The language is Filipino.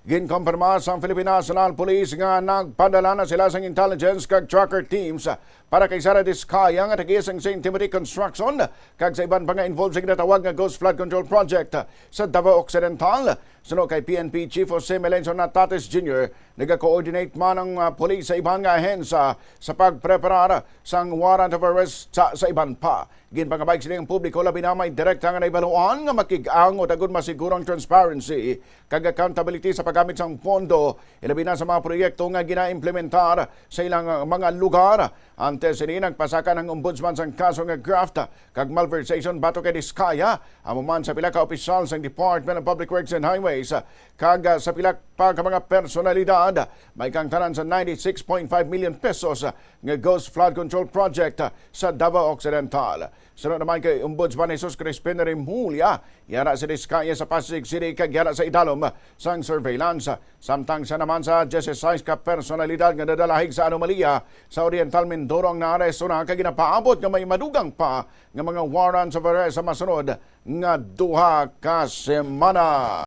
Ginkompirma sa Philippine National Police nga nagpadala na sila sa intelligence kag tracker teams para kay Sarah Discaya nga tagiisang St. Timothy Construction kag sa iban pa nga involved sa ginatawag nga Ghost Flood Control Project sa Davao Occidental. Suno kay PNP Chief Jose Melencio Natates Jr. nag-coordinate man ang police sa ibang ahensya sa pagpreparar sang warrant of arrest sa iban pa. Ginpangabay sila ang publiko labi na may direkta nga naibaluan nga makig-ang o dagod masigurong transparency kag accountability sa paggamit sang pondo ilabi na sa mga proyekto nga gina-implementar sa ilang mga lugar. Antes ini nagpasaka ng ombudsman sang kaso nga graft kag malversation bato kay Discaya amuman sa pila ka opisyal sang Department of Public Works and Highways kag sa pila pa ka mga personalidad may kang tanan sa 96.5 million pesos nga Ghost Flood Control Project sa Davao Occidental. Sunod naman kay Ombudsman Jesus Crispin Rimulya, yara sa Discaya sa Pasig City kag yara sa Idalom sang surveillance. Samtang siya naman sa 16 ka personalidad nga nadalahig sa anomalya sa Oriental Mindoro ang naaresto na kag ginapaabot nga may madugang pa nga mga warrants of arrest sa masunod nga duha ka semana.